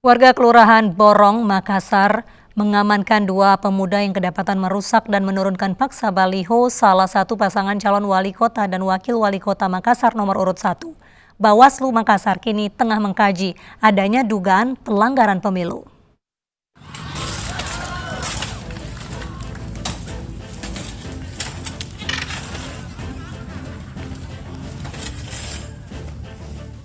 Warga Kelurahan Borong, Makassar mengamankan dua pemuda yang kedapatan merusak dan menurunkan paksa baliho salah satu pasangan calon wali kota dan wakil wali kota Makassar nomor urut 1. Bawaslu Makassar kini tengah mengkaji adanya dugaan pelanggaran pemilu.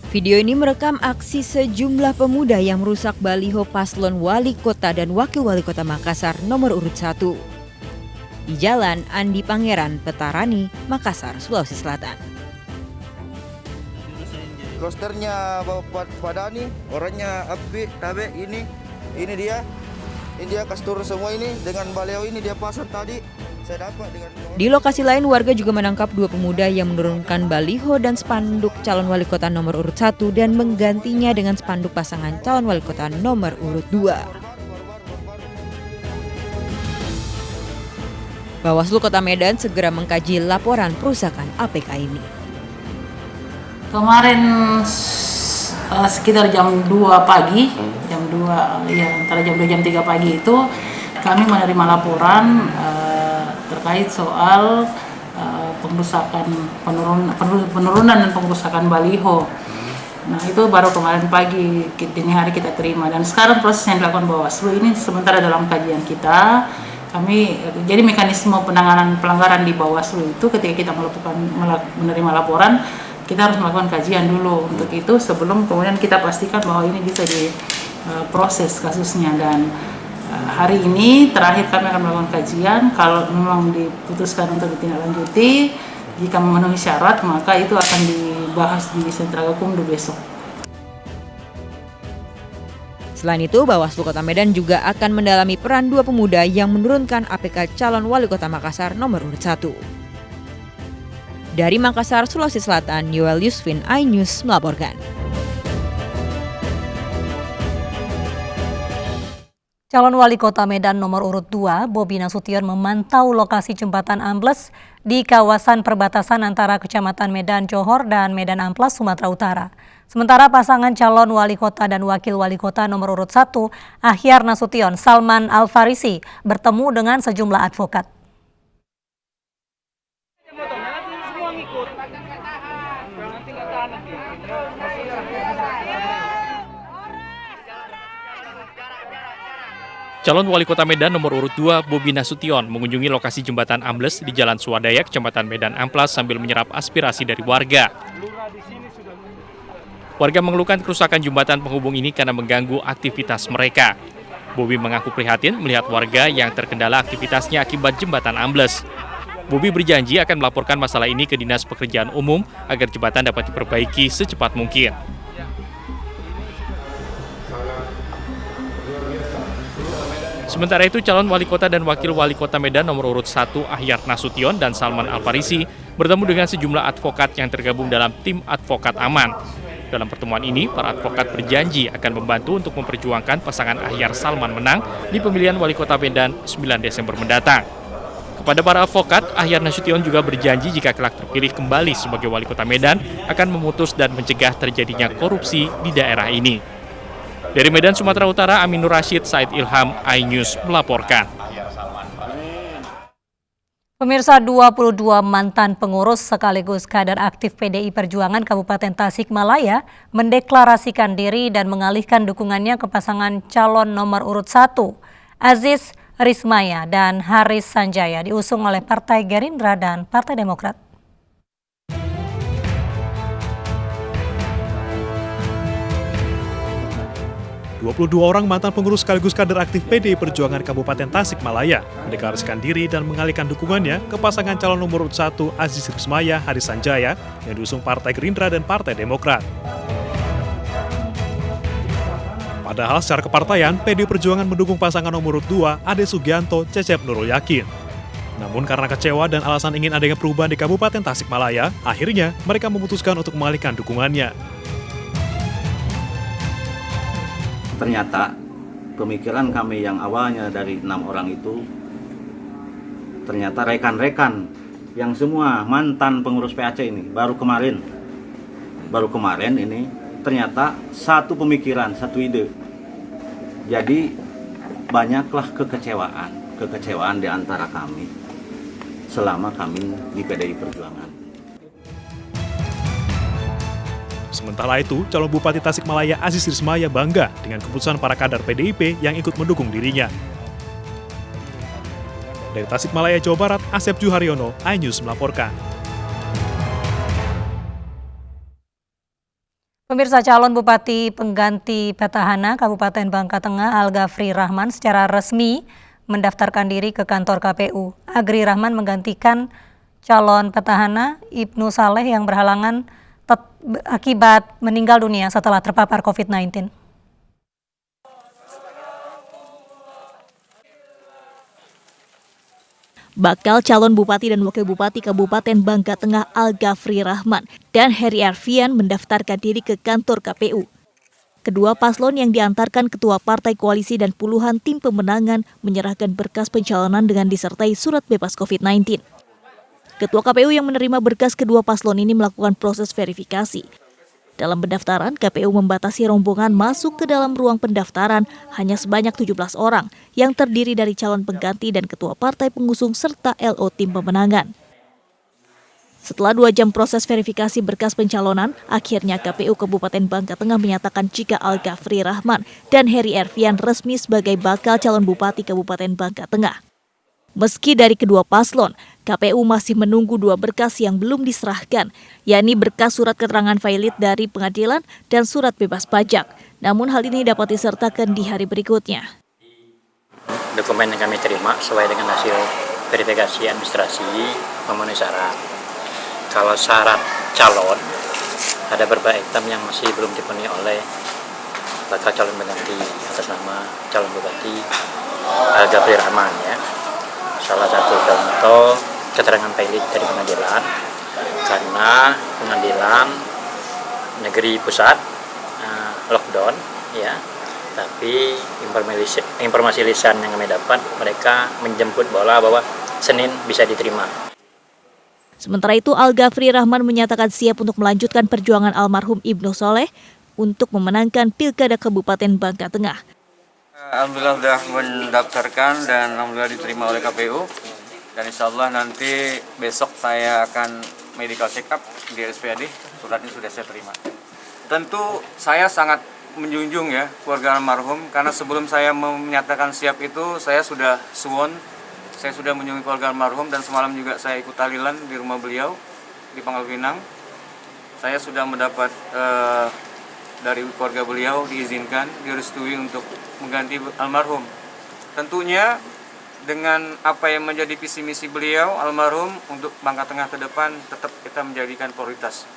Video ini merekam aksi sejumlah pemuda yang merusak baliho paslon wali kota dan wakil wali kota Makassar nomor urut 1 di Jalan Andi Pangeran, Petarani, Makassar, Sulawesi Selatan. Rosternya Bapak Padani, orangnya Api, Tabe, ini dia kastur semua ini dengan baliho ini dia pasang tadi. Saya dapat dengan. Di lokasi lain warga juga menangkap dua pemuda yang menurunkan baliho dan spanduk calon wali kota nomor urut 1 dan menggantinya dengan spanduk pasangan calon wali kota nomor urut 2. Bawaslu Kota Medan segera mengkaji laporan perusakan APK ini. Kemarin sekitar jam 2 pagi, jam 2 ya antara jam 2 jam 3 pagi itu kami menerima laporan terkait soal pengerusakan penurunan dan pengerusakan baliho. Nah, itu baru kemarin pagi dini hari kita terima dan sekarang proses yang dilakukan Bawaslu ini sementara dalam kajian kita. Jadi mekanisme penanganan pelanggaran di Bawaslu itu ketika kita menerima laporan kita harus melakukan kajian dulu untuk itu sebelum kemudian kita pastikan bahwa ini bisa diproses kasusnya dan hari ini terakhir kami akan melakukan kajian. Kalau memang diputuskan untuk ditindaklanjuti jika memenuhi syarat maka itu akan dibahas di Sentra Gakumdu besok. Selain itu, Bawaslu Kota Medan juga akan mendalami peran dua pemuda yang menurunkan APK calon wali kota Makassar nomor urut 1. Dari Makassar, Sulawesi Selatan, Yoel Yusfin, iNews melaporkan. Calon wali kota Medan nomor urut 2, Bobi Nasution memantau lokasi jembatan ambles di kawasan perbatasan antara Kecamatan Medan Johor dan Medan Amplas, Sumatera Utara. Sementara pasangan calon wali kota dan wakil wali kota nomor urut 1, Ahyar Nasution, Salman Al-Farisi, bertemu dengan sejumlah advokat. Calon wali kota Medan nomor urut 2, Bobi Nasution, mengunjungi lokasi jembatan ambles di Jalan Swadaya, Kecamatan Medan Amplas sambil menyerap aspirasi dari warga. Warga mengeluhkan kerusakan jembatan penghubung ini karena mengganggu aktivitas mereka. Bobi mengaku prihatin melihat warga yang terkendala aktivitasnya akibat jembatan ambles. Bobi berjanji akan melaporkan masalah ini ke Dinas Pekerjaan Umum agar jembatan dapat diperbaiki secepat mungkin. Sementara itu, calon wali kota dan wakil wali kota Medan nomor urut 1, Ahyar Nasution dan Salman Al-Farisi bertemu dengan sejumlah advokat yang tergabung dalam tim advokat aman. Dalam pertemuan ini, para advokat berjanji akan membantu untuk memperjuangkan pasangan Ahyar Salman menang di pemilihan wali kota Medan 9 Desember mendatang. Kepada para advokat, Ahyar Nasution juga berjanji jika kelak terpilih kembali sebagai wali kota Medan akan memutus dan mencegah terjadinya korupsi di daerah ini. Dari Medan, Sumatera Utara, Aminur Rashid, Said Ilham, iNews melaporkan. Pemirsa, 22 mantan pengurus sekaligus kader aktif PDI Perjuangan Kabupaten Tasikmalaya mendeklarasikan diri dan mengalihkan dukungannya ke pasangan calon nomor urut 1, Aziz Rismaya dan Haris Sanjaya, diusung oleh Partai Gerindra dan Partai Demokrat. Dua orang mantan pengurus sekaligus kader aktif PDI Perjuangan Kabupaten Tasikmalaya mendeklarasikan diri dan mengalihkan dukungannya ke pasangan calon nomor urut 1 Aziz Rismaya Haris Sanjaya yang diusung Partai Gerindra dan Partai Demokrat. Padahal secara kepartaian, PDI Perjuangan mendukung pasangan nomor urut 2 Ade Sugianto Cecep Nurul Yakin. Namun karena kecewa dan alasan ingin adanya perubahan di Kabupaten Tasikmalaya, akhirnya mereka memutuskan untuk mengalihkan dukungannya. Ternyata pemikiran kami yang awalnya dari 6 orang itu ternyata rekan-rekan yang semua mantan pengurus PAC ini baru kemarin ini ternyata satu pemikiran, satu ide Jadi banyaklah kekecewaan di antara kami selama kami di PDI Perjuangan. Sementara itu, calon Bupati Tasikmalaya Aziz Rismaya bangga dengan keputusan para kader PDIP yang ikut mendukung dirinya. Dari Tasikmalaya, Jawa Barat, Asep Juharyono, iNews melaporkan. Pemirsa, calon Bupati pengganti petahana Kabupaten Bangka Tengah Al-Ghafri Rahman secara resmi mendaftarkan diri ke kantor KPU. Agri Rahman menggantikan calon petahana Ibnu Saleh yang berhalangan akibat meninggal dunia setelah terpapar COVID-19. Bakal calon Bupati dan Wakil Bupati Kabupaten Bangka Tengah Al-Ghafri Rahman dan Heri Arfian mendaftarkan diri ke kantor KPU. Kedua paslon yang diantarkan Ketua Partai Koalisi dan puluhan tim pemenangan menyerahkan berkas pencalonan dengan disertai surat bebas COVID-19. Ketua KPU yang menerima berkas kedua paslon ini melakukan proses verifikasi. Dalam pendaftaran, KPU membatasi rombongan masuk ke dalam ruang pendaftaran hanya sebanyak 17 orang yang terdiri dari calon pengganti dan ketua partai pengusung serta LO tim pemenangan. Setelah 2 jam proses verifikasi berkas pencalonan, akhirnya KPU Kabupaten Bangka Tengah menyatakan jika Al-Ghafri Rahman dan Heri Arfian resmi sebagai bakal calon Bupati Kabupaten Bangka Tengah. Meski dari kedua paslon, KPU masih menunggu 2 berkas yang belum diserahkan, yakni berkas surat keterangan valid dari pengadilan dan surat bebas pajak. Namun hal ini dapat disertakan di hari berikutnya. Dokumen yang kami terima sesuai dengan hasil verifikasi administrasi memenuhi syarat. Kalau syarat calon, ada beberapa item yang masih belum dipenuhi oleh bakal calon pengganti atas nama calon Bupati Al-Ghafri Rahman ya. Salah satu contoh keterangan valid dari pengadilan, karena pengadilan negeri pusat lockdown ya, tapi informasi lisan yang kami dapat mereka menjemput bola bahwa Senin bisa diterima. Sementara itu, Al-Ghafri Rahman menyatakan siap untuk melanjutkan perjuangan almarhum Ibnu Saleh untuk memenangkan Pilkada Kabupaten Bangka Tengah. Alhamdulillah sudah mendaftarkan dan alhamdulillah diterima oleh KPU, dan insya Allah nanti besok saya akan medical check up di RSPAD, suratnya sudah saya terima. Tentu saya sangat menjunjung ya keluarga almarhum, karena sebelum saya menyatakan siap itu saya sudah suwon, saya sudah menjunjung keluarga almarhum, dan semalam juga saya ikut tahlilan di rumah beliau di Pangkal Pinang. Saya sudah mendapat dari keluarga beliau diizinkan, direstui untuk mengganti almarhum. Tentunya dengan apa yang menjadi visi misi beliau almarhum untuk Bangka Tengah ke depan tetap kita menjadikan prioritas.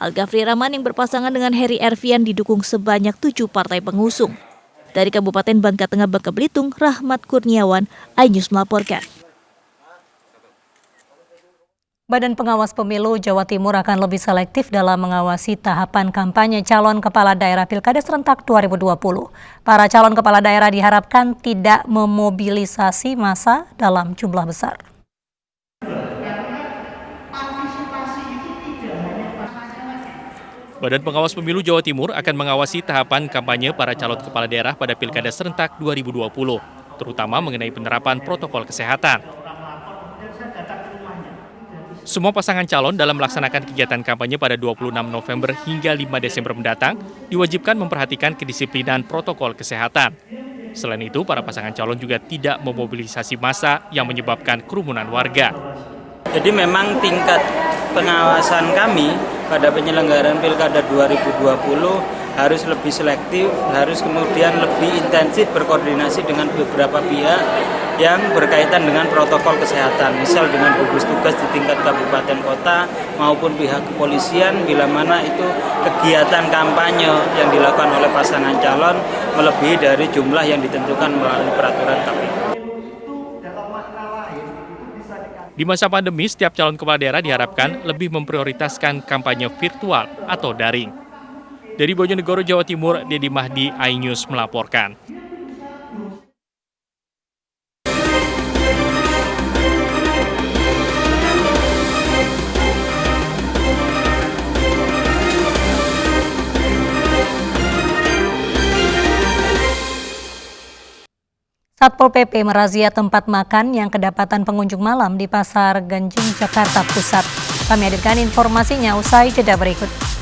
Al-Ghafri Rahman yang berpasangan dengan Heri Arfian didukung sebanyak 7 partai pengusung. Dari Kabupaten Bangka Tengah, Bangka Belitung, Rahmat Kurniawan, iNews melaporkan. Badan Pengawas Pemilu Jawa Timur akan lebih selektif dalam mengawasi tahapan kampanye calon kepala daerah Pilkada serentak 2020. Para calon kepala daerah diharapkan tidak memobilisasi massa dalam jumlah besar. Badan Pengawas Pemilu Jawa Timur akan mengawasi tahapan kampanye para calon kepala daerah pada Pilkada serentak 2020, terutama mengenai penerapan protokol kesehatan. Semua pasangan calon dalam melaksanakan kegiatan kampanye pada 26 November hingga 5 Desember mendatang diwajibkan memperhatikan kedisiplinan protokol kesehatan. Selain itu, para pasangan calon juga tidak memobilisasi massa yang menyebabkan kerumunan warga. Jadi memang tingkat pengawasan kami pada penyelenggaraan Pilkada 2020 harus lebih selektif, harus kemudian lebih intensif berkoordinasi dengan beberapa pihak yang berkaitan dengan protokol kesehatan, misal dengan gugus tugas di tingkat kabupaten kota maupun pihak kepolisian, bila mana itu kegiatan kampanye yang dilakukan oleh pasangan calon melebihi dari jumlah yang ditentukan melalui peraturan KPU. Di masa pandemi, setiap calon kepala daerah diharapkan lebih memprioritaskan kampanye virtual atau daring. Dari Bojonegoro, Jawa Timur, Dedi Mahdi, iNews melaporkan. Satpol PP merazia tempat makan yang kedapatan pengunjung malam di Pasar Genjing, Jakarta Pusat. Kami hadirkan informasinya usai jeda berikut.